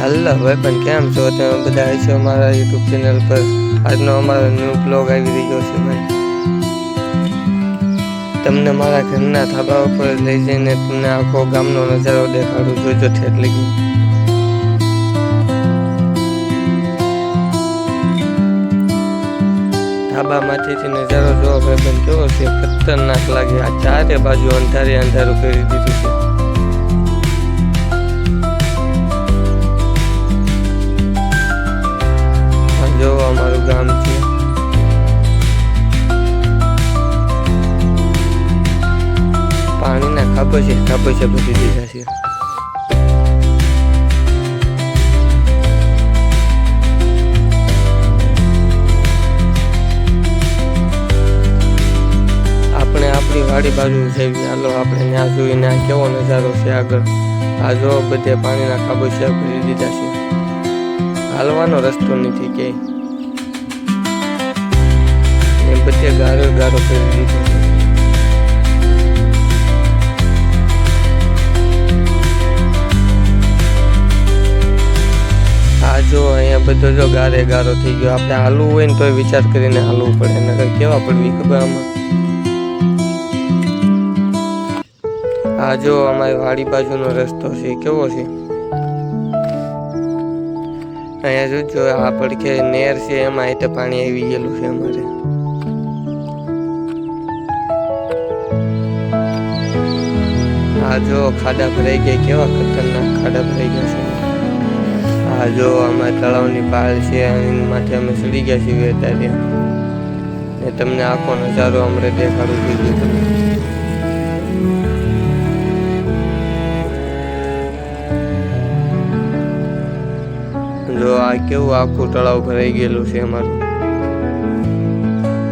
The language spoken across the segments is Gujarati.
હાલો ભાઈ, પણ કેમ છો તમે બધા? છો અમારા યુટ્યુબ ચેનલ પર આજનો અમારો ન્યૂ બ્લોગ આવી રહ્યો છે ભાઈ. તમને મારા ઘરના ધાબા ઉપર લઈ જઈને તમને આખો ગામનો નજારો દેખાડું, જોજો ઠેઠ લગી. ધાબામાંથી નજારો જોવો ભાઈ, પણ કેવો છે, ખતરનાક લાગે. આ ચારે બાજુ અંધારું કરી દીધું છે. જો અમારું ગામ છે. પાણીના ખાબોચે ભરી દીધા છે. આપણે આપણી વાડી બાજુ જઈએ, હાલો આપણે ત્યાં જોઈને આ કેવો નજારો છે આગળ. આ જો બધે પાણીના ખાબોચે ભરી દીધા છે. હાલવાનો રસ્તો નથી ક્યાંય, બધે ગારો કરી દીધો છે. આ જો અહીંયા બધો જો ગારો થઈ ગયો. આપણે હાલવું હોય ને તો વિચાર કરીને હાલવું પડે, નકર કેવા પડવી ખબર આમાં. આ જો અમારી વાડી બાજુનો રસ્તો છે, કેવો છે. અહીંયા જોજો આ પડખે નેર છે, એમાં એટલે પાણી આવી ગયેલું છે અમારે. આ જો ખાડા ભરાઈ ગયા, કેવા ખતરનાક ખાડા ભરાઈ ગયા છે. આ જો અમારે તળાવની પાળ છે, એની માટે અમે ચડી ગયા છીએ અત્યારે. ને તમને આખો નજારો અમને દેખાડું કીધું તમે. જો આ કેવું આખું તળાવ ભરાઈ ગયેલું છે અમારું.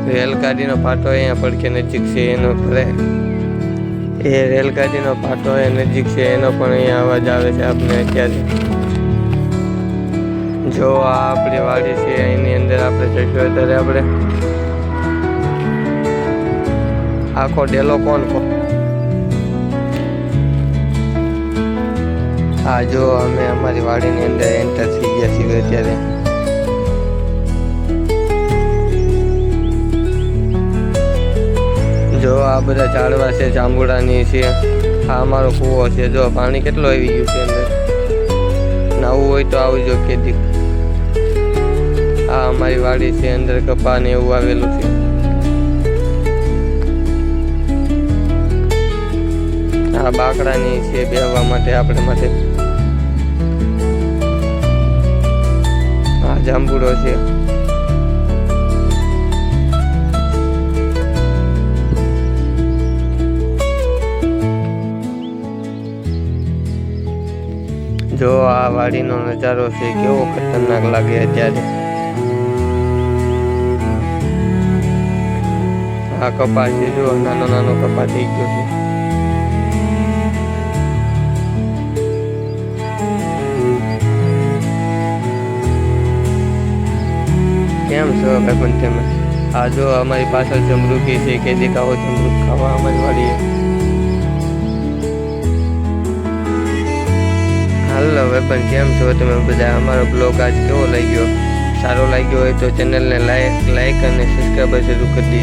રેલગાડીનો પાટો અહીંયા પડખે નજીક છે, એનો રેલગાડીનો પાટો અહીંયા નજીક છે, એનો પણ અહીંયા અવાજ આવે છે આપણે અત્યારે. જો આ આપણી વાડી છે, એની અંદર આપણે જઈશું અત્યારે. આપણે આખો ડેલો કોણ આ જો અમે અમારી વાડીની અંદર એન્ટર થઈ ગયા છીએ અત્યારે. જો આ બધા ઝાડવા છે, જાંબુડાની છે. આ અમારો કૂવો છે, જો પાણી કેટલો આવી ગયું છે અંદર. નાવું હોય તો આવજો કેદી. આ અમારી વાડી છે, અંદર કપા ને એવું આવેલું છે. આ બાકડાની છે બેહવા માટે આપણે માટે. આ જાંબુડો છે. જો આ વાડીનો નજારો છે, કેવો ખતરનાક લાગે અત્યારે. આ કપા છે, જો નાનો કપા થઈ ગયો છે. કેમ છો ભાઈ પણ તમે? આ જો અમારી પાછળ જમરૂકી છે, કે દેખાવો જમરૂક ખાવા અમારી વાડીએ. હાલો ભાઈ પણ કેમ છો તમે બધા? અમારો બ્લોગ આજ કેવો લાગ્યો? સારો લાગ્યો હોય તો ચેનલને લાઈક અને સબસ્ક્રાઈબ જરૂર કરી દીધો.